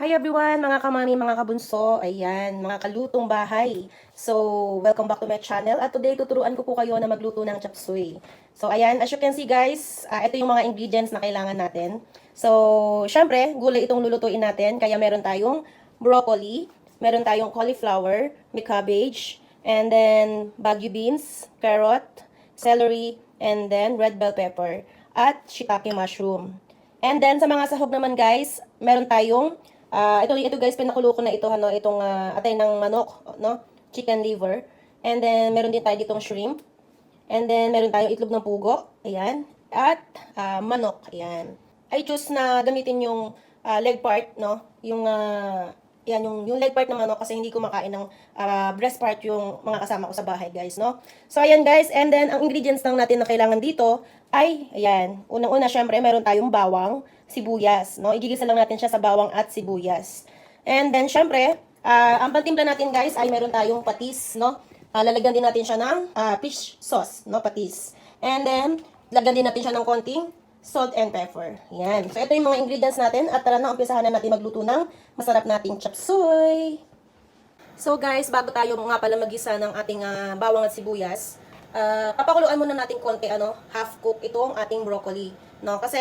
Hi everyone, mga kamami, mga kabunso, ayan, mga kalutong bahay. So, welcome back to my channel. At today, tuturuan ko po kayo na magluto ng chop suey. So, ayan, as you can see guys, ito yung mga ingredients na kailangan natin. So, syempre, gulay itong lulutuin natin. Kaya meron tayong broccoli, meron tayong cauliflower, may cabbage, and then bagu beans, carrot, celery, and then red bell pepper, at shiitake mushroom. And then, sa mga sahog naman guys, meron tayong ito guys, pinakulo ko na ito, itong atay ng manok, no? Chicken liver. And then, meron din tayo ditong shrimp. And then, meron tayong itlog ng pugo. Ayan. At manok. Ayan. I choose na gamitin yung leg part, no? Yung leg part ng manok kasi hindi ko makain ng breast part yung mga kasama ko sa bahay, guys, no? So, ayan, guys. And then, ang ingredients lang natin na kailangan dito ay, ayan. Unang-una, syempre, meron tayong bawang, sibuyas, no? Igigisa lang natin siya sa bawang at sibuyas. And then, syempre, ang pantimpla natin, guys, ay meron tayong patis, no? Lalagyan din natin siya ng fish sauce, no? Patis. And then, lagyan din natin siya ng konting salt and pepper. Yan. So, ito yung mga ingredients natin. At tara na, umpisahan na natin magluto ng masarap nating chop suey. So, guys, bago tayo nga pala magisa ng ating bawang at sibuyas, papakuluan muna natin konti, half cook itong ating broccoli. No? Kasi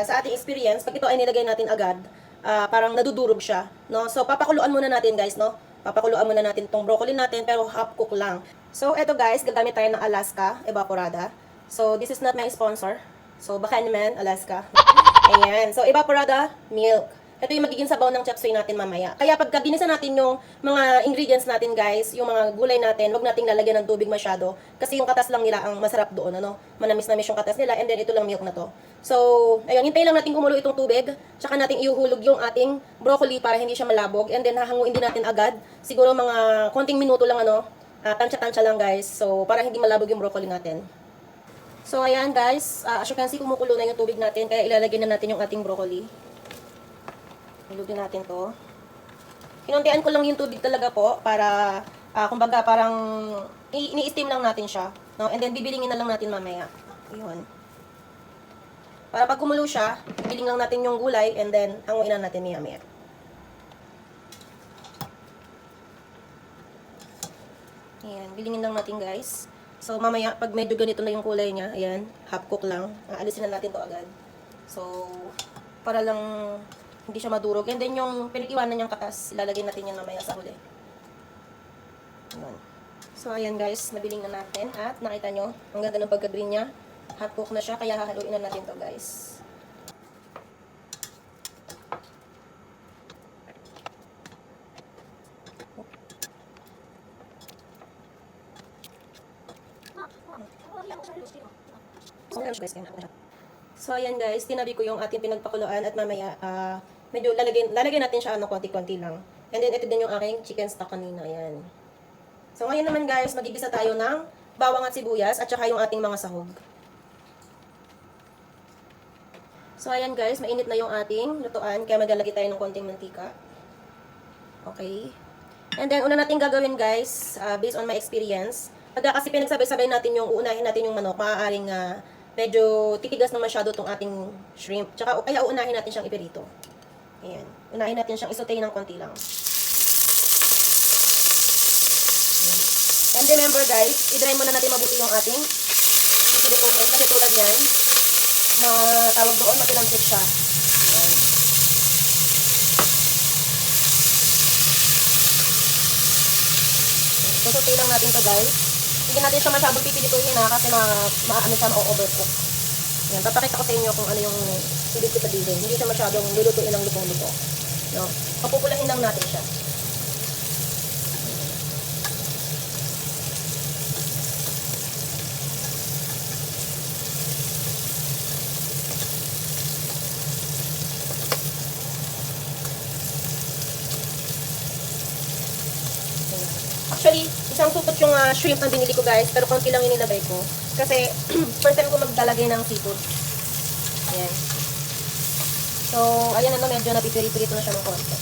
sa ating experience, pag ito ay nilagay natin agad, parang nadudurog siya. No? So, papakuluan muna natin, guys, no? Papakuluan muna natin itong broccoli natin, pero half cook lang. So, eto guys, gagamit tayo ng Alaska Evaporada. So, this is not my sponsor. So, baka naman, Alaska. Ayan. So, Evaporada milk. Ito yung magiging sabaw ng chop suey natin mamaya. Kaya pagka ginisa natin yung mga ingredients natin, guys, yung mga gulay natin, huwag nating lalagyan ng tubig masyado. Kasi yung katas lang nila ang masarap doon, Manamis-namis yung katas nila, and then ito lang milk na to. So, ayun, hintayin lang natin kumulo itong tubig, tsaka natin iuhulog yung ating broccoli para hindi siya malabog, and then hahanguin din natin agad. Siguro mga konting minuto lang, tansya-tansya lang, guys. So, para hindi malabog yung broccoli natin. So, ayan, guys, as you can see, kumukulo na yung tubig natin, kaya ilalagay na natin yung ating broccoli. Ilugin natin to. Kinuntian ko lang yung tubig talaga po para, kumbaga, parang ini-steam lang natin siya. No? And then, bibilingin na lang natin mamaya. Ayun. Para pag kumulo siya, biling lang natin yung gulay and then, hanguin na natin mamaya. Ayan, bilingin lang natin, guys. So, mamaya, pag medyo ganito na yung kulay niya, ayan, half cook lang. Alisin na natin to agad. So, para lang hindi siya madurog. And then yung pinag-iwanan niyang katas, ilalagay natin yan mamaya sa huli. Ayan. So, ayan guys, nabiling na natin. At nakita nyo, ang ganda ng pagka-green niya. Half cook na siya, kaya hahaluin na natin to guys. So, ayan guys, tinabi ko yung ating pinagpakuluan at mamaya, medyo lalagay natin siya konti-konti lang. And then, ito din yung aking chicken stock kanina. Ayan. So, ngayon naman guys, magigisa tayo ng bawang at sibuyas at saka yung ating mga sahog. So, ayan guys, mainit na yung ating lutuan. Kaya maglalagay tayo ng konting mantika. Okay. And then, una natin gagawin guys, based on my experience, pagka kasi pinagsabay-sabay natin yung uunahin natin yung manok, maaaring medyo titigas na masyado itong ating shrimp. Tsaka, kaya uunahin natin siyang ipirito. Ayan. Unahin natin siyang isotay ng konti lang. Ayan. And remember guys, i-dry muna natin mabuti yung ating sisiliputin kasi tulad yan, na tawag doon, matilampit siya. Ayan. Isotay lang natin to guys. Hindi natin siya masyadong pipilituhin kasi maano siya ma-overcook. Yan, papakita ko sa inyo kung ano yung hindi ko sabihin. Hindi siya masyadong lulutuin ng lutong-luto. No? Papupulahin lang natin siya. Actually, isang supot yung shrimp na binili ko guys, pero konti lang inilagay ko. Kasi, first time ko maglalagay ng seafood. Ayan. So, ayan medyo napipiri-pirito na siya ng konti.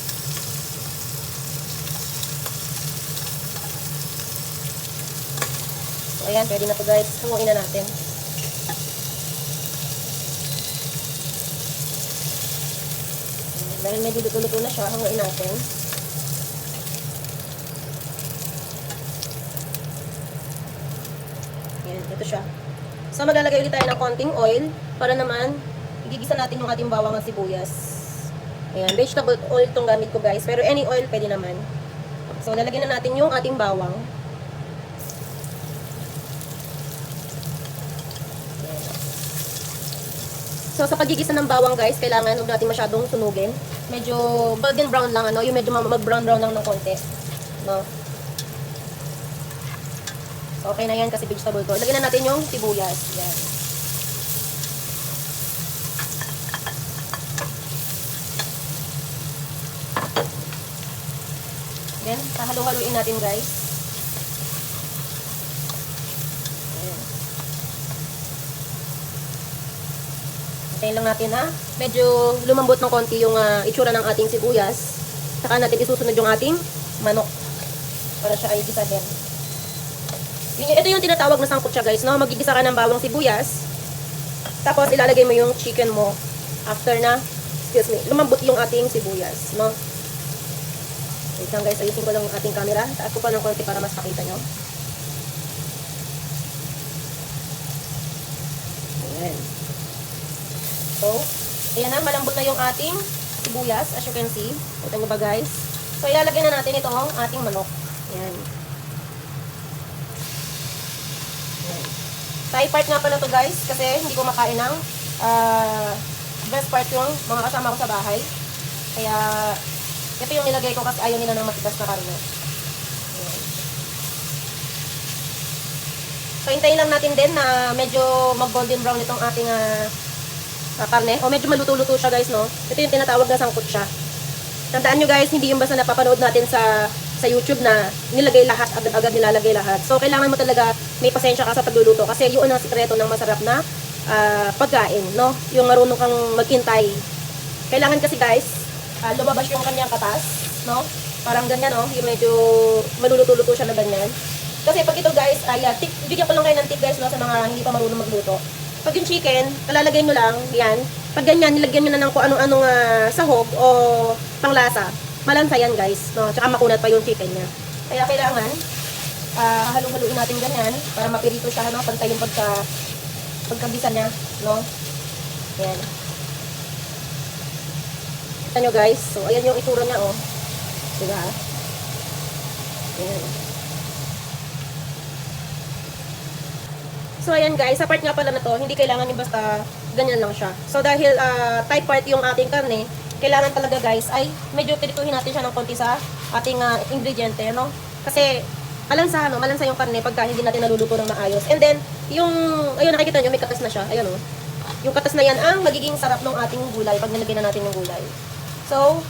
So, ayan, pwede na to guys. Hanguin na natin. Dahil medyo luto-luto na siya, hanguin natin. Ayan, ito siya. So, maglalagay ulit tayo ng konting oil para naman igigisa natin yung ating bawang at sibuyas. Ayan, vegetable oil itong gamit ko guys. Pero any oil pwede naman. So, lalagyan na natin yung ating bawang. Ayan. So, sa pagigisa ng bawang guys, kailangan huwag natin masyadong sunugin. Medyo golden brown lang, ano? Yung medyo mag-brown-brown lang ng konti. No? So, okay na yan kasi vegetable to. Lagyan na natin yung sibuyas. Yan. Then, hahalo-haluin natin guys. Ayan. Hintayin lang natin ha. Medyo lumambot ng konti yung itsura ng ating sibuyas. Saka natin isusunod yung ating manok. Para siya ay gisahin. Ito yung tinatawag na sangkutsa guys, no? Magigisa ka ng bawang sibuyas. Tapos ilalagay mo yung chicken mo. After na, lumambot yung ating sibuyas, no? Wait lang guys, ayusin ko lang yung ating camera. Taas ko pa ng konti para mas makita nyo. Ayan. So, ayan na, malambot na yung ating sibuyas, as you can see. Kita nyo ba guys? So, ilalagay na natin itong ating manok. Ayan. Thai part nga pala to guys, kasi hindi ko makain ng best part yung mga kasama ko sa bahay. Kaya, ito yung nilagay ko kasi ayaw nila ng matigas na karne. Ayan. So, hintayin lang natin din na medyo mag-golden brown itong ating karne. O medyo maluto-luto siya guys, no? Ito yung tinatawag na sangkot siya. Tandaan nyo guys, hindi yung basta napapanood natin sa YouTube na nilagay lahat, agad-agad nilalagay lahat. So, kailangan mo talaga may pasensya ka sa pagluluto kasi yun ang sikreto ng masarap na pagkain, no? Yung marunong kang maghintay. Kailangan kasi guys, lumabas yung kanyang katas, no? Parang ganyan, no? Yung medyo maluluto-luto siya na ganyan. Kasi pag ito guys, bigyan ko lang kayo ng tip guys, no? Sa mga hindi pa marunong magluto. Pag yung chicken, lalagay nyo lang, yan. Pag ganyan, nilagyan nyo na ng kung anong-anong sahog o panglasa. Malansa yan guys, no? Tsaka makunat pa yung chicken niya. Kaya kailangan, halu-haluin natin ganyan para mapirito siya, no? Pantay yung pagkabisa niya, no? Ayan. Kita nyo guys, so ayan yung itsura niya, oh. Diba? Ayan. So ayan guys, sa part nga pala na to, hindi kailangan yung basta ganyan lang siya. So dahil tight part yung ating karne, kailangan talaga guys ay medyo pirituhin natin siya ng konti sa ating ingrediente, no? Kasi malansa, no? Malansa yung karne pagka hindi natin naluluto ng maayos. And then, yung, ayun nakikita nyo, may katas na siya. Ayun, oh. Yung katas na yan ang magiging sarap ng ating gulay pag nilagyan na natin yung gulay. So,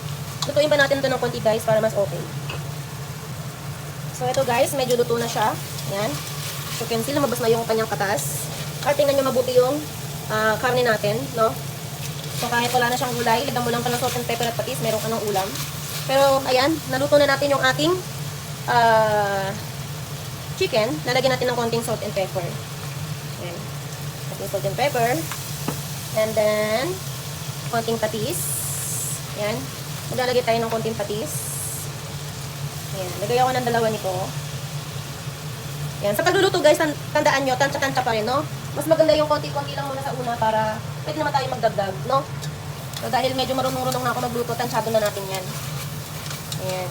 lutuin pa natin ito ng konti guys para mas okay. So, ito guys, medyo luto na siya. Yan. So, you can see, lumabas na yung kanyang katas. At tingnan nyo mabuti yung karne natin, no? So, kahit wala na siyang gulay, lagyan mo lang pa ng salt and pepper at patis, meron ka ng ulam. Pero, ayan, naluto na natin yung ating chicken. Lalagyan natin ng konting salt and pepper. Ayan. Konting salt and pepper. And then, konting patis. Ayan. Maglalagay tayo ng konting patis. Ayan. Lagay ako ng dalawa nito. Ayan. Sa pagluluto guys, tandaan nyo, tansya-tansya pa rin, no? Mas maganda yung konti-konti lang muna sa una para pwede naman tayo magdagdag, no? So, dahil medyo marunong-runong na ako magluto, tansyado na natin yan. Ayan.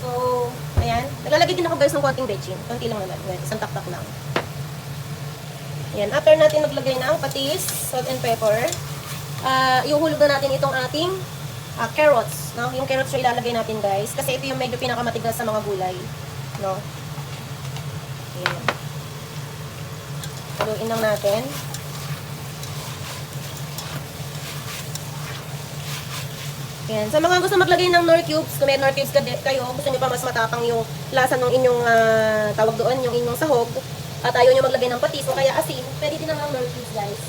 So, ayan. Naglalagay din ako guys ng konting bechin. Konti lang naman. Ayan. Isang tak-tak lang. Ayan. After natin maglagay ng patis, salt and pepper, iuhulog na natin itong ating carrots. No? Yung carrots yung ilalagay natin guys. Kasi ito yung medyo pinakamatigas sa mga gulay. No? Ayan. Haluin lang natin. Ayan. Sa mga gusto maglagay ng Knorr cubes, kung may Knorr cubes kayo, gusto nyo pa mas matapang yung lasa ng inyong tawag doon, yung inyong sahog, at ayaw nyo maglagay ng patis o kaya asin, pwede din naman Knorr cubes guys.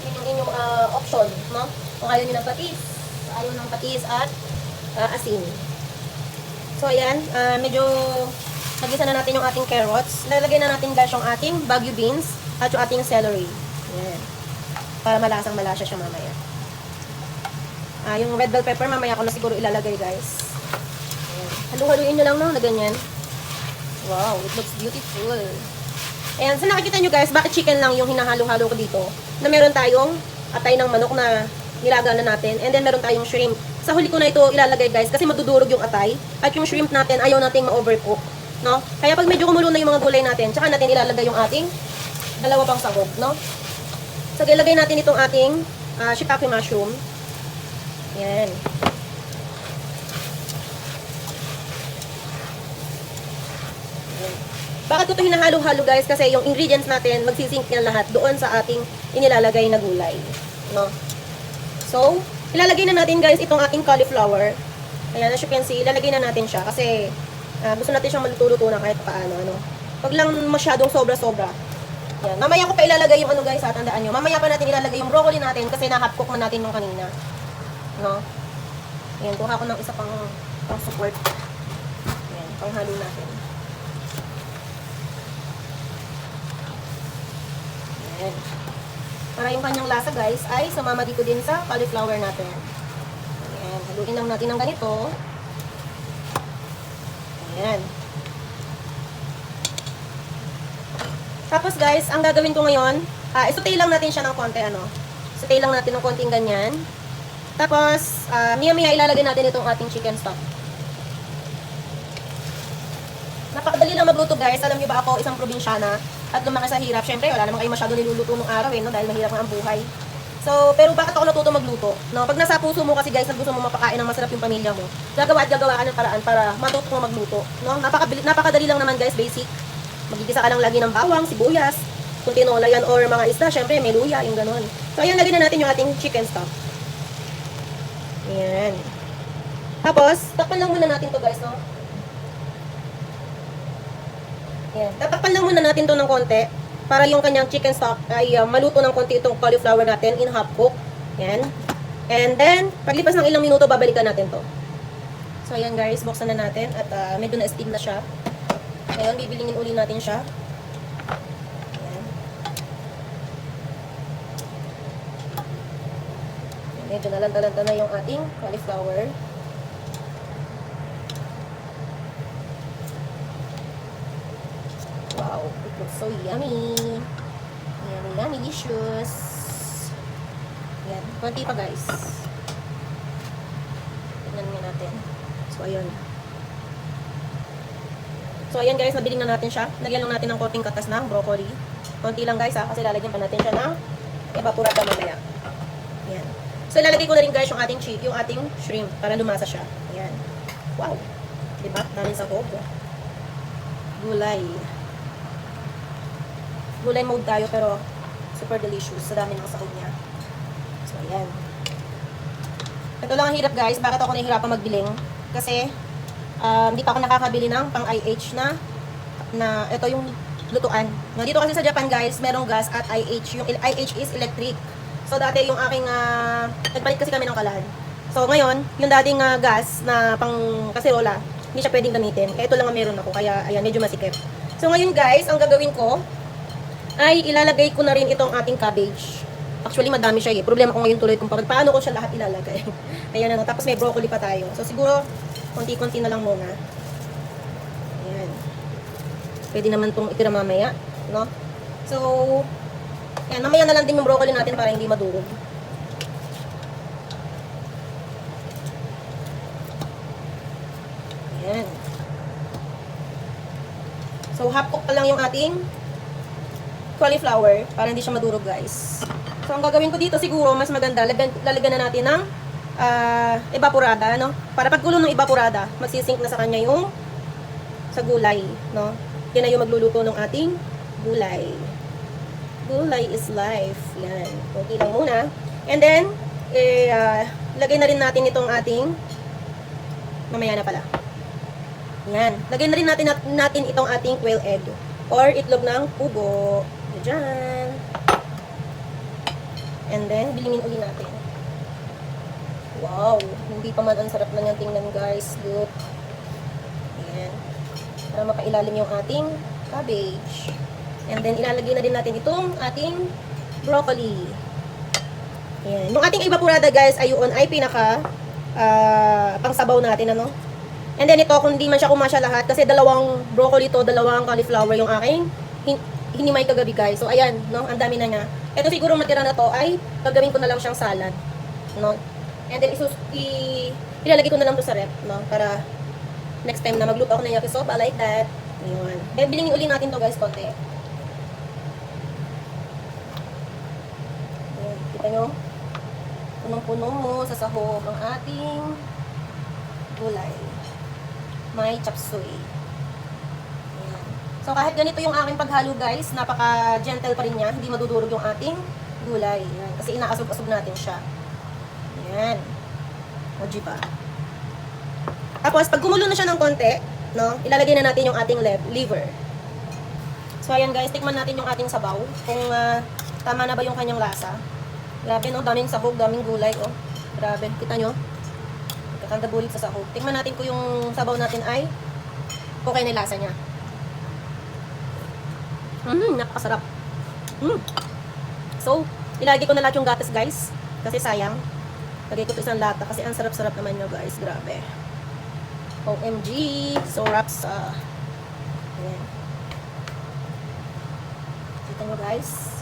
Yun yung inyong option, no? Kung ayaw nyo ng patis, ayaw ng patis at asin. So ayan, medyo nagisa na natin yung ating carrots. Lalagay na natin guys yung ating Baguio beans at yung ating celery. Ayan. Para malasang-malasa siya mamaya. Yung red bell pepper, mamaya ko na siguro ilalagay, guys. Ayan. Halu-haluin nyo lang, no, na ganyan. Wow, it looks beautiful. Ayan, so nakikita nyo guys, bakit chicken lang yung hinahalo-halo ko dito? Na meron tayong atay ng manok na nilaga na natin. And then meron tayong shrimp. Sa huli ko na ito ilalagay guys, kasi madudurog yung atay. At yung shrimp natin, ayaw nating ma-overcook. No? Kaya pag medyo kumulo na yung mga gulay natin, tsaka natin ilalagay yung ating dalawa pang sahog. No? So, ilagay natin itong ating shiitake mushroom. Ayan. Bakit ko ito hinahalo-halo guys? Kasi yung ingredients natin, magsisync yan lahat doon sa ating inilalagay na gulay. No? So, ilalagay na natin guys itong ating cauliflower. Ayan, as you can see, ilalagay na natin siya. Kasi, gusto natin siyang maluto-luto na kahit paano. Ano? Pag lang masyadong sobra-sobra. Ayan. Mamaya ko pa ilalagay yung ano guys, tandaan nyo. Mamaya pa natin ilalagay yung broccoli natin kasi na-half cook na natin nung kanina. No? Ayan, kuha ko ng isa pang support. Ayan, panghalo natin. Ayan. Para yung kanyang lasa guys ay sumama dito din sa cauliflower natin. Ayan, haluin lang natin ng ganito. Ayan. Tapos guys, ang gagawin ko ngayon, isutay lang natin siya ng konti, ano. Isutay lang natin ng konting ganyan. Tapos, maya-maya ilalagay natin itong ating chicken stock. Napakadali lang magluto guys. Alam niyo ba ako, isang probinsyana at lumaki sa hirap. Syempre, wala naman kayo masyado niluluto nung araw no? Dahil mahirap nga ang buhay. So, pero bakit ako natuto magluto? No? Pag nasa puso mo kasi guys, na gusto mo mapakain ng masarap yung pamilya mo, gagawa at gagawa ka ng paraan para matuto mo magluto. No? Napakadali lang naman guys, basic. Magigisa ka lang lagi ng bawang, sibuyas, kung tinola yan or mga isda, syempre may luya, yung ganun. So, ayan, lagyan na natin yung ating chicken stock. Ayan. Tapos, takpan lang muna natin to guys, no? Ayan. Tatakpan lang muna natin to ng konti para yung kanyang chicken stock ay maluto ng konti itong cauliflower natin in half cook. Ayan. And then, paglipas ng ilang minuto, babalikan natin to. So, ayan guys, buksan na natin at medyo na-steam na siya. Ngayon, bibilingin uli natin siya. Ayan. Medyo nalanta-lanta na yung ating cauliflower. Wow, it looks so yummy. Yummy, yummy, delicious. Ayan, konti pa guys. Tignan nga natin. So, ayun. So, ayan guys, nabiling na natin siya. Lagyan lang natin ng konting katas ng broccoli. Konti lang guys kasi lalagyan pa natin siya ng evaporada mamaya. Ayan. So, ilalagay ko na rin guys yung ating shrimp para lumasa siya. Ayan. Wow. Diba? Daming sahog. Gulay. Gulay mode tayo pero super delicious. Sa dami ng sahog niya. So, ayan. Ito lang ang hirap guys. Bakit ako nahihirapan magbiling? Kasi, hindi pa ako nakakabili ng pang IH na ito yung lutuan. Dito kasi sa Japan guys, merong gas at IH. Yung IH is electric. So dati yung aking, nagpalit kasi kami ng kalan. So ngayon, yung dating gas na pang kaserola, hindi siya pwedeng gamitin. Kaya ito lang ang meron ako. Kaya ayan, medyo masikip. So ngayon guys, ang gagawin ko ay ilalagay ko na rin itong ating cabbage. Actually, madami siya eh. Problema ko ngayon tuloy kung paano ko siya lahat ilalagay. Ayan ano. Tapos may broccoli pa tayo. So siguro, konti-konti na lang muna. Ayan. Pwede naman itong itira mamaya. No? So, ayan. Mamaya na lang din yung broccoli natin para hindi madurog. Ayan. So, half cook pa lang yung ating cauliflower para hindi siya madurog guys. So, ang gagawin ko dito siguro, mas maganda, lalagyan na natin ng evaporada, no? Para pagkulo ng evaporada, magsisync na sa kanya yung sa gulay, no? Yan na yung magluluto ng ating gulay. Gulay is life. Yan. Okay lang muna. And then, lagay na rin natin itong ating mamaya na pala. Yan. Lagay na rin natin itong ating quail egg or itlog ng pugo. Diyan. And then, bilingin uli natin. Wow, hindi pa man ang sarap na niyang tingnan guys. Look. Ayan. Para mapailalim yung ating cabbage. And then ilalagay na din natin itong ating broccoli. Ayan. Yung ating evaporada guys, ayun, ay pinaka pangsabaw natin, ano. And then ito, kung di man siya kumasya lahat, kasi dalawang broccoli to, dalawang cauliflower yung aking hinimay kagabi guys. So ayan, no, ang dami na niya. Ito siguro matira na to ay gagawin ko na lang siyang salad, no. And then ilalagay ko na lang to sa rep, no, para next time na magluto ako ng yakisoba like that. Ayun. Then bilingin uli natin to guys, konti. Ayan, kita nyo? Punong-puno mo sa sahog ang ating gulay. May chop suey. Ayan. So kahit ganito yung aking paghalo guys, napaka-gentle pa rin niya, hindi madudurog yung ating gulay. Ayan. Kasi inaasog-asog natin siya. Ayan. O diba? Tapos pag gumulo na siya ng konti, no, ilalagay na natin yung ating liver. So ayan guys, tikman natin yung ating sabaw. Kung tama na ba yung kanyang lasa. Grabe no, daming sahog, daming gulay oh. Grabe, kita nyo? Kakandabulit sa sahog. Tingnan natin kung yung sabaw natin ay okay na lasa niya. Napakasarap. So, ilagay ko na lahat yung gatas guys. Kasi sayang. Lagay ko ito isang lata kasi ang sarap-sarap naman nyo guys. Grabe. OMG. So, wraps. Ayan. Kita nyo guys.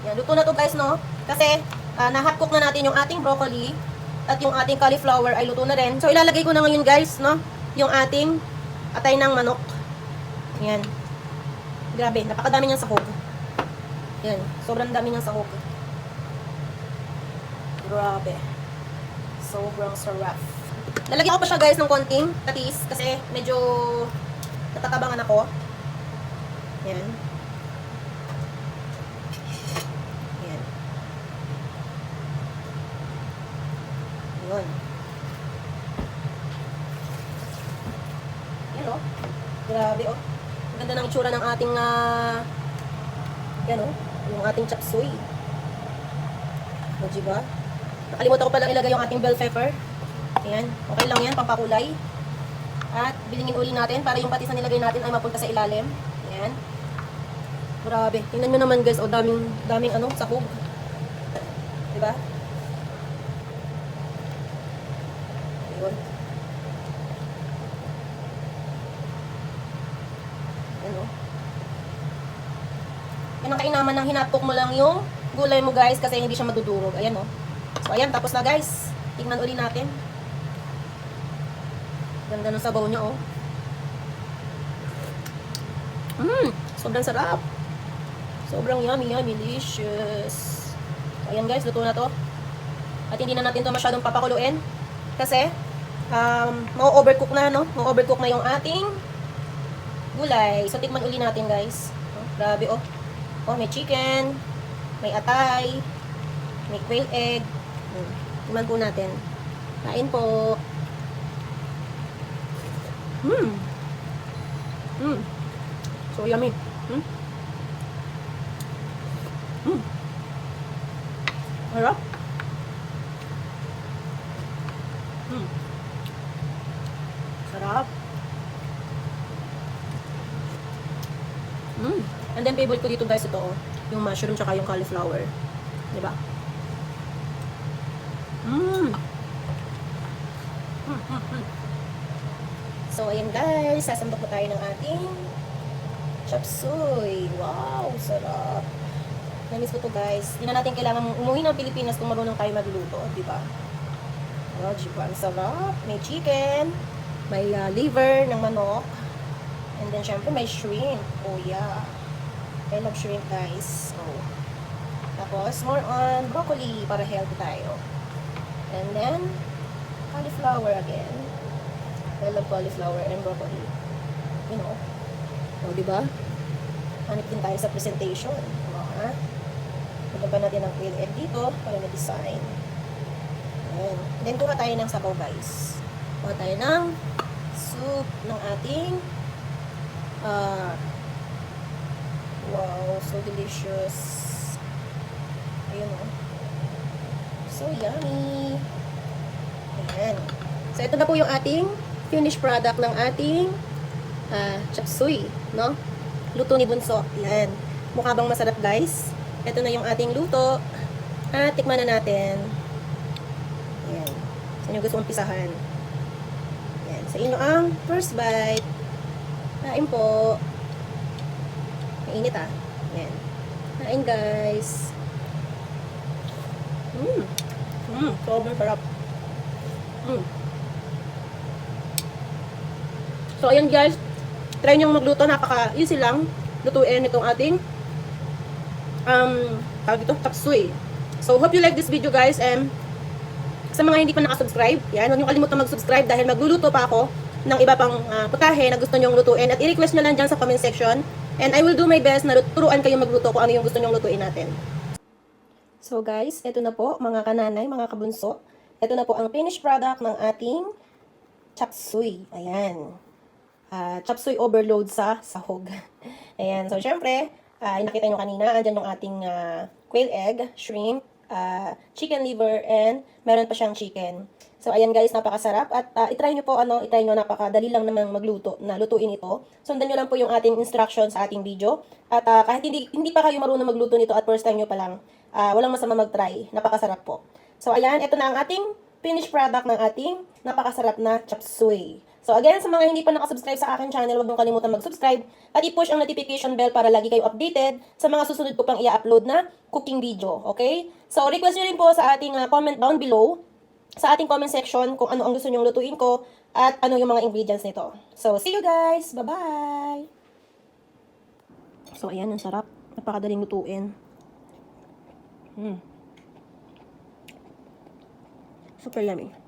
Yan, luto na to guys, no? Kasi, na-hot cook na natin yung ating broccoli at yung ating cauliflower ay luto na rin. So, ilalagay ko na ngayon guys, no? Yung ating atay ng manok. Yan. Grabe, napakadami niyang sahog. Yan, sobrang dami niyang sahog. Grabe. Sobrang sarap. Lalagyan ko pa siya guys ng konting tatis kasi medyo natatabangan ako. Yan. Yun. Yan o. Grabe o. Ang ganda ng itsura ng ating yan o. Yung ating chop suey. O diba? Nakalimutan ko palang ilagay yung ating bell pepper. Ayan. Okay lang yan. Pampakulay. At bilingin uli natin para yung patis na nilagay natin ay mapunta sa ilalim. Ayan. Grabe. Tingnan nyo naman guys. O daming ano, sahog. Diba? Ano? Yan ang kainaman ng hinapok mo lang yung gulay mo guys kasi hindi siya madudurog. Ayan o. So ayan, tapos na guys. Tingnan uli natin. Ganda ng sabaw niya oh. Sobrang sarap. Sobrang yummy, delicious. So ayan guys, luto na to. At hindi na natin to masyadong papakuluin. Kasi mau-overcook na, no? Mau-overcook na yung ating gulay. So, tikman uli natin, guys. Oh, grabe, oh. Oh, may chicken, may atay, may quail egg. Tikman po natin. Kain po. So, yummy. Harap. Sarap. And then favorite ko dito guys ito oh, yung mushroom tsaka yung cauliflower. 'Di ba? So ayan guys, sasambak na tayo ng ating chop suey. Wow, sarap. Namiss ko to guys. Hindi na natin kailangan umuwi ng Pilipinas kung marunong tayo magluto, 'di ba? Oh, diba? Ang sarap. May chicken, may liver ng manok, and then syempre may shrimp. Oh yeah. I love shrimp guys. Oh. Tapos more on broccoli para healthy tayo. And then cauliflower again. I love cauliflower and broccoli. You know. Oh, diba? Hanip din tayo sa presentation. Oh, ha? Lagyan natin ang quail egg dito para ma-design. Ayan. Then, kuha tayo ng sabaw, guys. Kuha tayo ng soup ng ating wow, so delicious. Ayun, oh. So yummy. Ayan. So, ito na po yung ating finished product ng ating chop suey, no? Luto ni Bunso. Ayan. Mukha bang masarap, guys? Ito na yung ating luto. At tikman na natin. Ayan. Saan yung gusto kong pisahan? Ayan. Sa inyo ang first bite. Kain po. Mainit ah. Ayan. Kain guys. Sobrang sarap. So, ayan guys. Try nyo magluto. Napaka-easy lang. Lutuin itong ating tawag ito, chop suey. So, hope you like this video guys. And sa mga hindi pa nakasubscribe, yan, huwag nyo kalimutan mag-subscribe dahil magluluto pa ako ng iba pang putahe na gusto nyong lutuin. At i-request nyo lang dyan sa comment section. And I will do my best na turuan kayo magluto kung ano yung gusto nyong lutuin natin. So guys, ito na po mga kananay, mga kabunso. Ito na po ang finished product ng ating chop suey. Ayan. Chop suey overload sa sahog. Ayan. So syempre, nakita nyo kanina, andyan yung ating quail egg, shrimp, chicken liver, and meron pa siyang chicken. So, ayan guys, napakasarap. At itry nyo po, itry nyo, napakadali lang namang magluto, na lutuin ito. Sundan nyo lang po yung ating instructions sa ating video. At kahit hindi pa kayo marunong magluto nito at first time nyo pa lang, walang masama mag-try. Napakasarap po. So, ayan, ito na ang ating finished product ng ating napakasarap na chop suey. So, again, sa mga hindi pa nakasubscribe sa akin channel, huwag mong kalimutan mag-subscribe at i-push ang notification bell para lagi kayo updated sa mga susunod ko pang i-upload na cooking video. Okay? So, request nyo rin po sa ating comment down below, sa ating comment section kung ano ang gusto nyong lutuin ko at ano yung mga ingredients nito. So, see you guys! Bye-bye! So, ayan, ang sarap. Napakadaling lutuin. Super yummy.